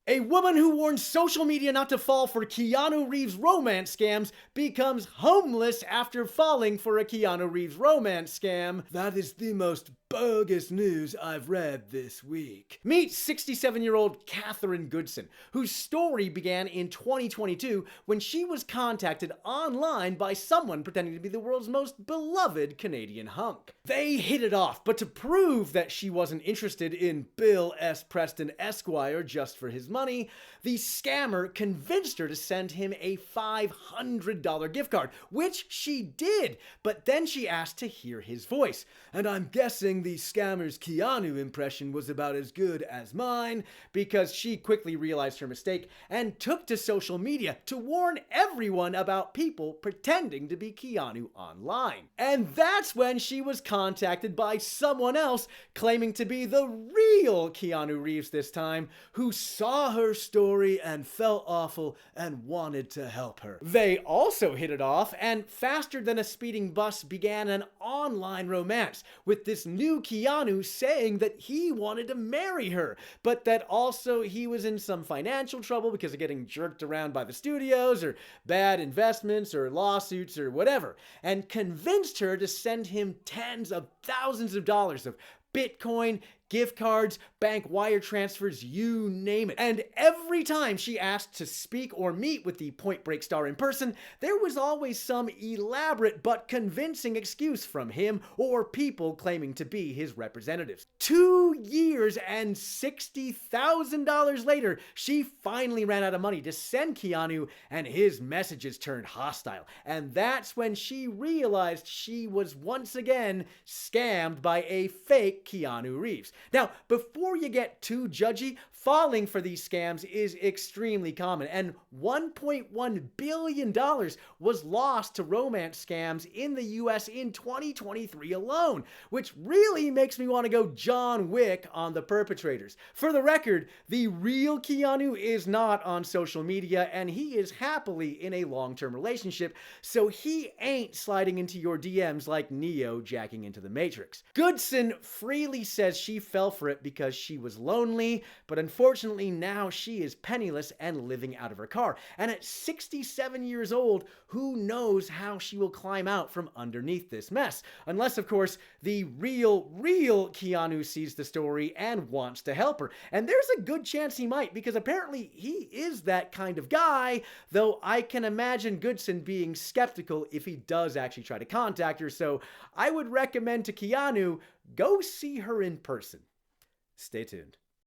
A woman who warns social media not to fall for Keanu Reeves romance scams becomes homeless after falling for a Keanu Reeves romance scam. That is the most bogus news I've read this week. Meet 67-year-old Catherine Goodson, whose story began in 2022 when she was contacted online by someone pretending to be the world's most beloved Canadian hunk. They hit it off, but to prove that she wasn't interested in Bill S. Preston Esquire just for his money, the scammer convinced her to send him a $500 gift card, which she did, but then she asked to hear his voice. And I'm guessing the scammer's Keanu impression was about as good as mine, because she quickly realized her mistake and took to social media to warn everyone about people pretending to be Keanu online. And that's when she was contacted by someone else claiming to be the real Keanu Reeves this time, who saw her story and felt awful and wanted to help her. They also hit it off, and faster than a speeding bus began an online romance, with this new Keanu saying that he wanted to marry her, but that also he was in some financial trouble because of getting jerked around by the studios, or bad investments, or lawsuits, or whatever, and convinced her to send him tens of thousands of dollars of Bitcoin, gift cards, bank wire transfers, you name it. And every time she asked to speak or meet with the Point Break star in person, there was always some elaborate but convincing excuse from him or people claiming to be his representatives. 2 years and $60,000 later, she finally ran out of money to send Keanu, and his messages turned hostile. And that's when she realized she was once again scammed by a fake Keanu Reeves. Now, before you get too judgy, falling for these scams is extremely common, and $1.1 billion was lost to romance scams in the US in 2023 alone, which really makes me want to go John Wick on the perpetrators. For the record, the real Keanu is not on social media, and he is happily in a long-term relationship, so he ain't sliding into your DMs like Neo jacking into the Matrix. Goodson freely says she fell for it because she was lonely, but unfortunately now she is penniless and living out of her car. And at 67 years old, who knows how she will climb out from underneath this mess? Unless, of course, the real Keanu sees the story and wants to help her. And there's a good chance he might, because apparently he is that kind of guy, though I can imagine Goodson being skeptical if he does actually try to contact her. So I would recommend to Keanu, go see her in person. Stay tuned.